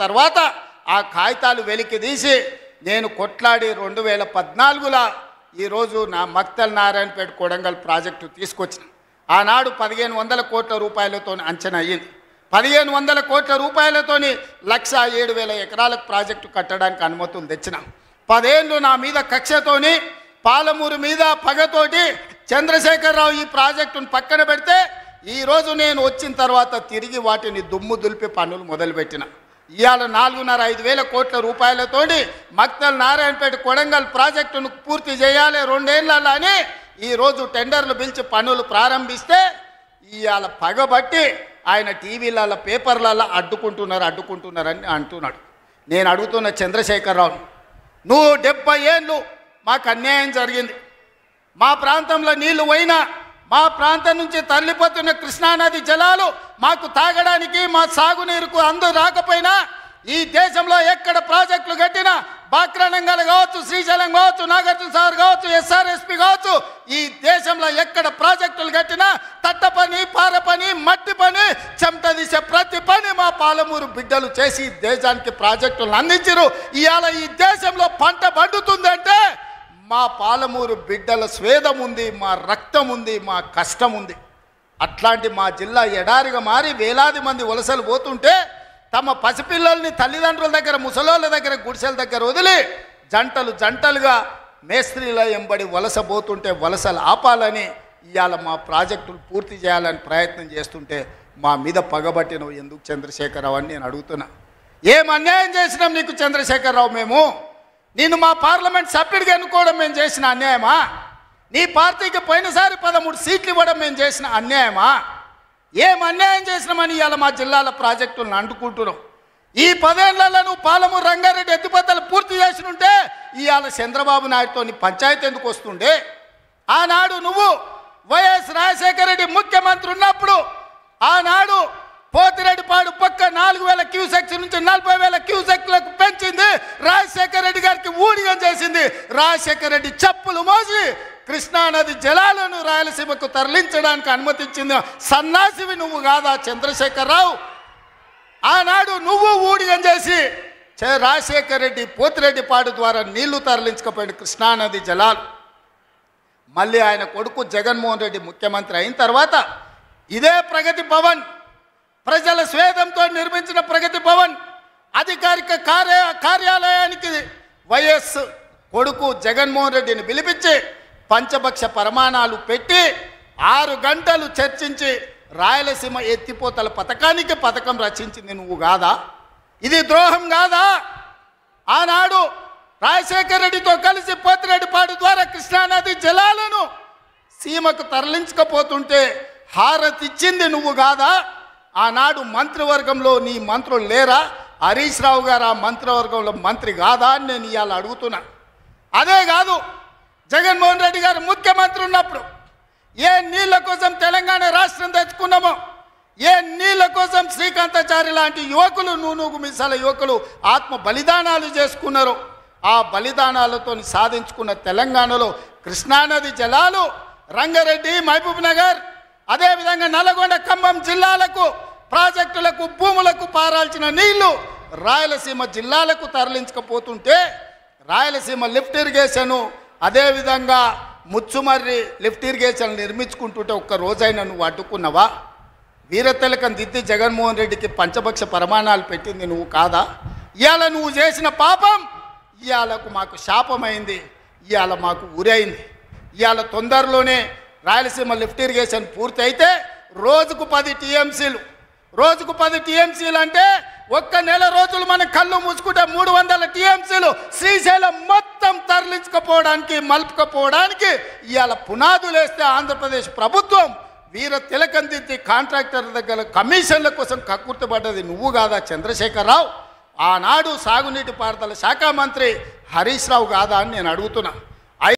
తర్వాత ఆ కాగితాలు వెలికి తీసి నేను కొట్లాడి 2014లో ఈరోజు నా మక్తల్ నారాయణపేట కొడంగల్ ప్రాజెక్టు తీసుకొచ్చిన. ఆనాడు 1500 కోట్ల రూపాయలతో అంచనా అయ్యింది. 1500 కోట్ల రూపాయలతోని 1,07,000 ఎకరాలకు ప్రాజెక్టు కట్టడానికి అనుమతులు తెచ్చినాం. 10 ఏళ్ళు నా మీద కక్షతోని పాలమూరు మీద పగతోటి చంద్రశేఖరరావు ఈ ప్రాజెక్టును పక్కన పెడితే ఈరోజు నేను వచ్చిన తర్వాత తిరిగి వాటిని దుమ్ము దులిపి పనులు మొదలుపెట్టిన. ఇవాళ 4,500 కోట్ల రూపాయలతోటి మక్తల్ నారాయణపేట కొడంగల్ ప్రాజెక్టును పూర్తి చేయాలి 2 ఏళ్ళలో అని ఈరోజు టెండర్లు పిలిచి పనులు ప్రారంభిస్తే ఇవాళ పగబట్టి ఆయన టీవీలలో పేపర్లలో అడ్డుకుంటున్నారని అంటున్నాడు. నేను అడుగుతున్న చంద్రశేఖరరావు, నువ్వు 70 ఏళ్ళు మాకు అన్యాయం జరిగింది. మా ప్రాంతంలో నీళ్లు పోయినా మా ప్రాంతం నుంచి తరలిపోతున్న కృష్ణానది జలాలు మాకు తాగడానికి మా సాగునీరుకు అందు రాకపోయినా ఈ దేశంలో ఎక్కడ ప్రాజెక్టులు కట్టినా బాక్రానంగల్ కావచ్చు, శ్రీశైలం కావచ్చు, నాగార్జున సాగర్ కావచ్చు, ఎస్ఆర్ఎస్పి కావచ్చు, ఈ దేశంలో ఎక్కడ ప్రాజెక్టులు కట్టినా తట్ట పని, పార పని, మట్టి పని, చెమట తీసే ప్రతి పని మా పాలమూరు బిడ్డలు చేసి దేశానికి ప్రాజెక్టులను అందించారు. ఇవాళ ఈ దేశంలో పంట పండుతుందంటే మా పాలమూరు బిడ్డల స్వేదం ఉంది, మా రక్తం ఉంది, మా కష్టం ఉంది. అట్లాంటి మా జిల్లా ఎడారిగా మారి వేలాది మంది వలసలు పోతుంటే తమ పసిపిల్లల్ని తల్లిదండ్రుల దగ్గర, ముసలోళ్ళ దగ్గర, గుడిసెల దగ్గర వదిలి జంటలుగా మేస్త్రీల ఎంబడి వలస పోతుంటే వలసలు ఆపాలని ఇవాళ మా ప్రాజెక్టులు పూర్తి చేయాలని ప్రయత్నం చేస్తుంటే మా మీద పగబట్టినవు ఎందుకు చంద్రశేఖరరావు అని నేను అడుగుతున్నా. ఏం అన్యాయం చేసినాం నీకు చంద్రశేఖరరావు? మేము నిన్ను మా పార్లమెంట్ సభ్యుడిగా ఎన్నుకోవడం మేము చేసిన అన్యాయమా? నీ పార్టీకి పోయినసారి 13 సీట్లు ఇవ్వడం మేము చేసిన అన్యాయమా? ఏం అన్యాయం చేసినామని ఇవాళ మా జిల్లాల ప్రాజెక్టులను అంటుకుంటున్నాం. ఈ 10 ఏళ్లలో నువ్వు పాలమూరు రంగారెడ్డి ఎత్తిపోతలు పూర్తి చేసినుంటే ఇవాళ చంద్రబాబు నాయుడుతో పంచాయతీ ఎందుకు వస్తుండే? ఆనాడు నువ్వు వైఎస్ రాజశేఖర రెడ్డి ముఖ్యమంత్రి ఉన్నప్పుడు ఆనాడు పోతిరెడ్డిపాడు పక్క 4,000 క్యూసెక్స్ నుంచి 40,000 క్యూసెక్లకు పెంచింది. రాజశేఖర రెడ్డి గారికి ఊడిగం చేసింది. రాజశేఖర రెడ్డి చెప్పులు మోసి కృష్ణానది జలాలను రాయలసీమకు తరలించడానికి అనుమతించింది సన్నాసివి నువ్వు కాదా చంద్రశేఖరరావు? ఆనాడు నువ్వు ఊడిగం చేసి రాజశేఖర రెడ్డి పోతిరెడ్డిపాడు ద్వారా నీళ్లు తరలించకపోయాడు కృష్ణానది జలాలు. మళ్ళీ ఆయన కొడుకు జగన్మోహన్ రెడ్డి ముఖ్యమంత్రి అయిన తర్వాత ఇదే ప్రగతి భవన్, ప్రజల స్వేదంతో నిర్మించిన ప్రగతి భవన్ అధికారిక కార్యాలయానికి వైఎస్ కొడుకు జగన్మోహన్ రెడ్డిని పిలిపించి పంచభక్ష ప్రమాణాలు పెట్టి 6 గంటలు చర్చించి రాయలసీమ ఎత్తిపోతల పథకం రచించింది నువ్వు కాదా? ఇది ద్రోహం కాదా? ఆనాడు రాజశేఖర రెడ్డితో కలిసి పోతిరెడ్డిపాడు ద్వారా కృష్ణానది జలాలను సీమకు తరలించకపోతుంటే హారతిచ్చింది నువ్వు కాదా? ఆనాడు మంత్రివర్గంలో నీ మంత్రులు లేరా? హరీష్ రావు గారు ఆ మంత్రివర్గంలో మంత్రి కాదా అని నేను ఇవాళ అడుగుతున్నా. అదే కాదు, జగన్మోహన్ రెడ్డి గారు ముఖ్యమంత్రి ఉన్నప్పుడు ఏ నీళ్ల కోసం తెలంగాణ రాష్ట్రం తెచ్చుకున్నామో, ఏ నీళ్ల కోసం శ్రీకాంతాచారి లాంటి యువకులు, నూనూగు మిసాల యువకులు ఆత్మ బలిదానాలు చేసుకున్నారో ఆ బలిదానాలతో సాధించుకున్న తెలంగాణలో కృష్ణానది జలాలు రంగారెడ్డి, మహబూబ్ నగర్, అదేవిధంగా నల్గొండ, ఖమ్మం జిల్లాలకు ప్రాజెక్టులకు, భూములకు పారాల్సిన నీళ్లు రాయలసీమ జిల్లాలకు తరలించకపోతుంటే రాయలసీమ లిఫ్ట్ ఇరిగేషను, అదేవిధంగా ముచ్చుమర్రి లిఫ్ట్ ఇరిగేషన్ నిర్మించుకుంటుంటే ఒక్క రోజైనా నువ్వు అడ్డుకున్నావా? వీరతిలకం దిద్ది జగన్మోహన్ రెడ్డికి పంచభక్ష ప్రమాణాలు పెట్టింది నువ్వు కాదా? ఇవాళ నువ్వు చేసిన పాపం ఇవాళకు మాకు శాపమైంది, ఇవాళ మాకు ఊరైంది. ఇవాళ తొందరలోనే రాయలసీమ లిఫ్ట్ ఇరిగేషన్ పూర్తి అయితే రోజుకు 10 టీఎంసీలు అంటే ఒక్క నెల రోజులు మనం కళ్ళు మూసుకుంటే 300 టీఎంసీలు శ్రీశైలం మొత్తం తరలించకపోవడానికి, మలుపుకపోవడానికి ఇవాళ పునాదులు వేస్తే ఆంధ్రప్రదేశ్ ప్రభుత్వం వీర తిలకం దిద్ది కాంట్రాక్టర్ దగ్గర కమిషన్ల కోసం కక్కుర్తిపడ్డది నువ్వు కాదా చంద్రశేఖరరావు? ఆనాడు సాగునీటి పారుదల శాఖ మంత్రి హరీష్ రావు కాదా అని నేను అడుగుతున్నా.